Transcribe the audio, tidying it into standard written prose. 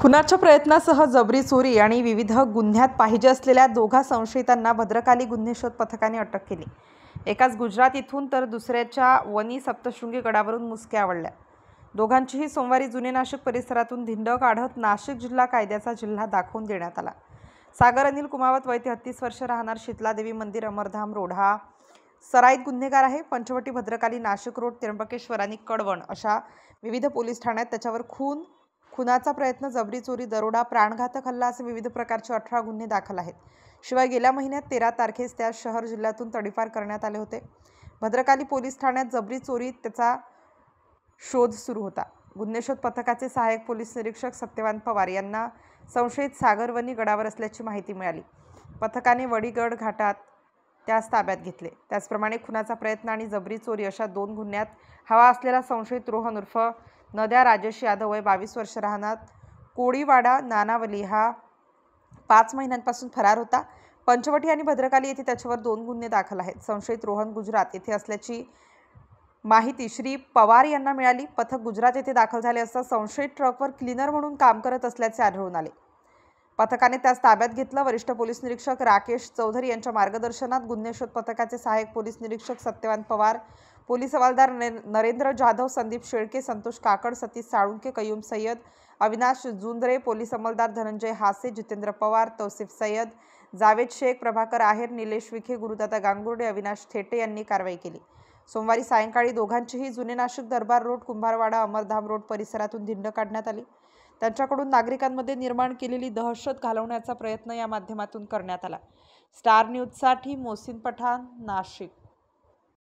खुनाच्या प्रयत्नासह जबरी चोरी आणि विविध गुन्ह्यात पाहिजे असलेल्या दोघा संशयितांना भद्रकाली गुन्हे शोध पथकाने अटक केली। एकाच गुजरात इथून तर दुसऱ्याच्या वनी सप्तशृंगी गडावरून मुसक्या आवळल्या। दोघांचीही सोमवारी जुने नाशिक परिसरातून धिंड काढत नाशिक जिल्हा कायद्याचा जिल्हा दाखवून देण्यात आला। सागर अनिल कुमावत वय 33 वर्ष, राहणार शीतलादेवी मंदिर, अमरधाम रोड, हा सराईत गुन्हेगार आहे। पंचवटी, भद्रकाली, नाशिक रोड, त्र्यंबकेश्वर आणि कडवण अशा विविध पोलीस ठाण्यात त्याच्यावर खुनाचा प्रयत्न, जबरी चोरी, दरोडा, प्राणघातक हल्ला असे विविध प्रकारचे 18 गुन्हे दाखल आहेत। शिवाय गेल्या महिन्यात 13 तारखेस त्या शहर जिल्ह्यातून तडीपार करण्यात आले होते। भद्रकाली पोलीस ठाण्यात जबरी चोरीत त्याचा शोध सुरू होता। गुन्हे शोध पथकाचे सहाय्यक पोलीस निरीक्षक सत्यवान पवार यांना संशयित सागर वनी गडावर असल्याची माहिती मिळाली। पथकाने वडीगड घाटात त्यास ताब्यात घेतले। त्याचप्रमाणे खुनाचा प्रयत्न आणि जबरी चोरी अशा 2 गुन्ह्यात हवा असलेला संशयित रोहन उर्फ नद्या राजेश यादव वय 22 वर्ष, राहणार कोळीवाडा, नानावली, हा 5 महिन्यांपासून फरार होता। पंचवटी आणि भद्रकाली येथे त्याच्यावर 2 गुन्हे दाखल आहेत। संशयित रोहन गुजरात येथे असल्याची माहिती श्री पवार यांना मिळाली। पथक गुजरात येथे दाखल झाले असता संशयित ट्रकवर क्लीनर म्हणून काम करत असल्याचे आढळून आले। पथकाने त्यास ताब्यात घेतलं। वरिष्ठ पोलीस निरीक्षक राकेश चौधरी यांच्या मार्गदर्शनात गुन्हे शोध पथकाचे सहाय्यक पोलीस निरीक्षक सत्यवान पवार, पोलीस हवालदार नरेंद्र जाधव, संदीप शेळके, संतोष काकड, सतीश साळुंके, कयूम सय्यद, अविनाश जुंदरे, पोलीस अंमलदार धनंजय हासे, जितेंद्र पवार, तौसिफ सय्यद, जावेद शेख, प्रभाकर आहेर, निलेश विखे, गुरुदादा गांगुर्डे, अविनाश थेटे यांनी कारवाई केली। सोमवारी सायंकाळी दोघांचीही जुने नाशिक दरबार रोड, कुंभारवाडा, अमरधाम रोड परिसरातून धिंड काढण्यात आली। त्यांच्याकडून नागरिकांमध्ये निर्माण केलेली दहशत घालवण्याचा प्रयत्न या माध्यमातून करण्यात आला। स्टार न्यूजसाठी मोहसिन पठाण, नाशिक।